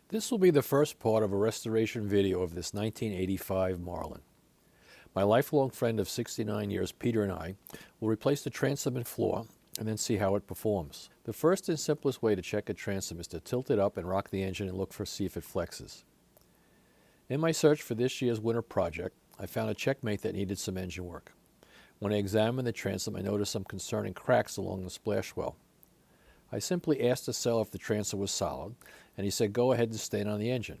This will be the first part of a restoration video of this 1985 Marlin. My lifelong friend of 69 years, Peter, and I will replace the transom and floor and then see how it performs. The first and simplest way to check a transom is to tilt it up and rock the engine and see if it flexes. In my search for this year's winter project, I found a checkmate that needed some engine work. When I examined the transom, I noticed some concerning cracks along the splash well. I simply asked the seller if the transom was solid, and he said go ahead and stand on the engine.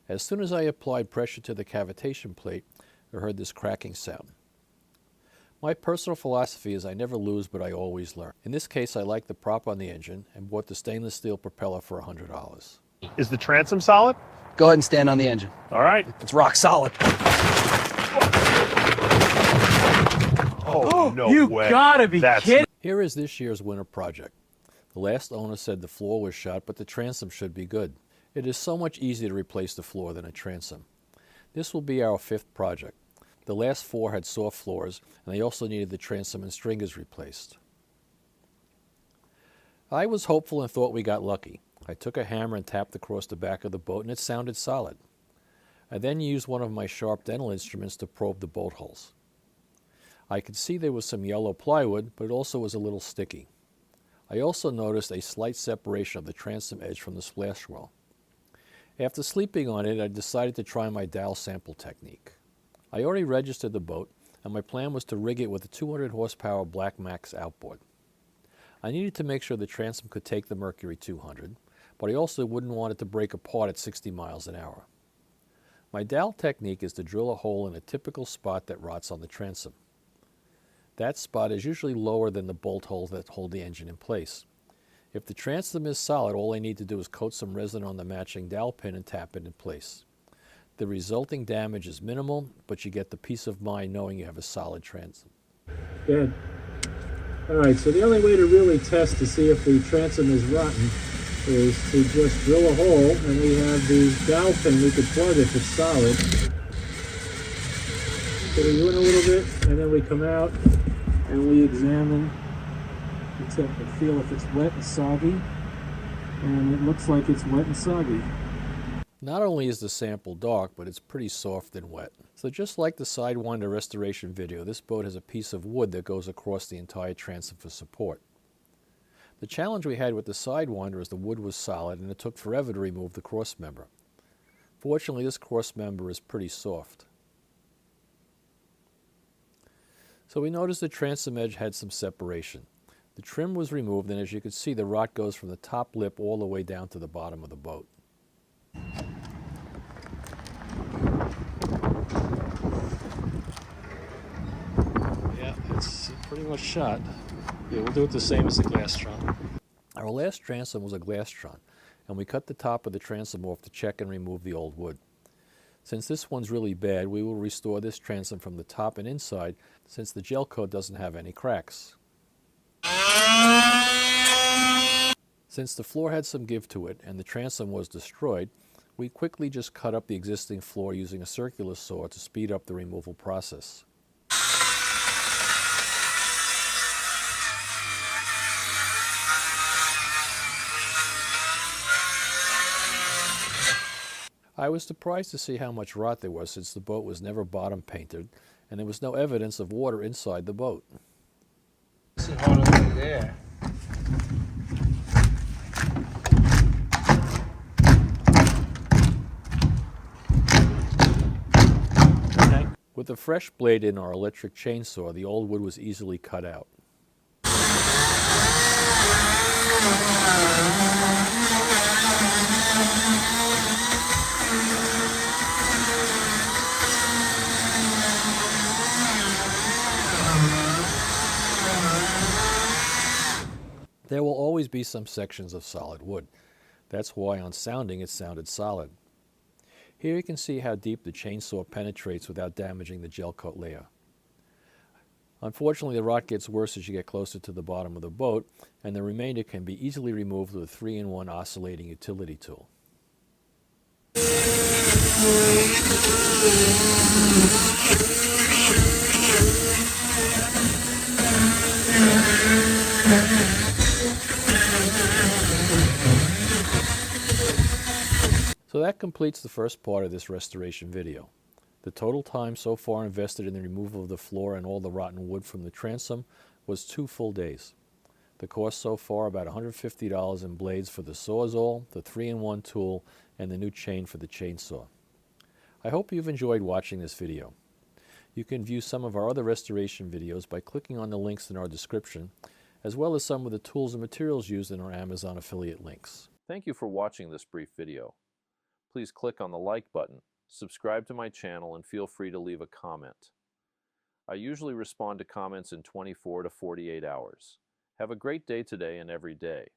As soon as I applied pressure to the cavitation plate, I heard this cracking sound. My personal philosophy is I never lose, but I always learn. In this case, I liked the prop on the engine and bought the stainless steel propeller for $100. Is the transom solid? Go ahead and stand on the engine. All right. It's rock solid. Oh, no you way. You gotta be kidding. Here is this year's winter project. The last owner said the floor was shot, but the transom should be good. It is so much easier to replace the floor than a transom. This will be our fifth project. The last four had soft floors, and they also needed the transom and stringers replaced. I was hopeful and thought we got lucky. I took a hammer and tapped across the back of the boat, and it sounded solid. I then used one of my sharp dental instruments to probe the bolt holes. I could see there was some yellow plywood, but it also was a little sticky. I also noticed a slight separation of the transom edge from the splash well. After sleeping on it, I decided to try my dowel sample technique. I already registered the boat, and my plan was to rig it with a 200 horsepower Black Max outboard. I needed to make sure the transom could take the Mercury 200, but I also wouldn't want it to break apart at 60 miles an hour. My dowel technique is to drill a hole in a typical spot that rots on the transom. That spot is usually lower than the bolt holes that hold the engine in place. If the transom is solid, all I need to do is coat some resin on the matching dowel pin and tap it in place. The resulting damage is minimal, but you get the peace of mind knowing you have a solid transom. Good. All right, so the only way to really test to see if the transom is rotten is to just drill a hole, and we have the dowel pin we could plug if it's solid. So we do it a little bit, and then we come out and we examine the tip and feel if it's wet and soggy, and it looks like it's wet and soggy. Not only is the sample dark, but it's pretty soft and wet. So just like the Sidewinder restoration video, this boat has a piece of wood that goes across the entire transom for support. The challenge we had with the Sidewinder is the wood was solid and it took forever to remove the cross member. Fortunately, this cross member is pretty soft. So we noticed the transom edge had some separation. The trim was removed, and as you can see, the rot goes from the top lip all the way down to the bottom of the boat. Yeah, it's pretty much shot. Yeah, we'll do it the same as the Glastron. Our last transom was a Glastron, and we cut the top of the transom off to check and remove the old wood. Since this one's really bad, we will restore this transom from the top and inside, since the gel coat doesn't have any cracks. Since the floor had some give to it and the transom was destroyed, we quickly just cut up the existing floor using a circular saw to speed up the removal process. I was surprised to see how much rot there was, since the boat was never bottom painted and there was no evidence of water inside the boat. See hold it right there. With a fresh blade in our electric chainsaw, the old wood was easily cut out. There will always be some sections of solid wood. That's why on sounding it sounded solid. Here you can see how deep the chainsaw penetrates without damaging the gel coat layer. Unfortunately, the rot gets worse as you get closer to the bottom of the boat, and the remainder can be easily removed with a 3-in-1 oscillating utility tool. that completes the first part of this restoration video. The total time so far invested in the removal of the floor and all the rotten wood from the transom was 2 full days. The cost so far about $150 in blades for the Sawzall, the 3-in-1 tool, and the new chain for the chainsaw. I hope you've enjoyed watching this video. You can view some of our other restoration videos by clicking on the links in our description, as well as some of the tools and materials used in our Amazon affiliate links. Thank you for watching this brief video. Please click on the like button, subscribe to my channel, and feel free to leave a comment. I usually respond to comments in 24 to 48 hours. Have a great day today and every day.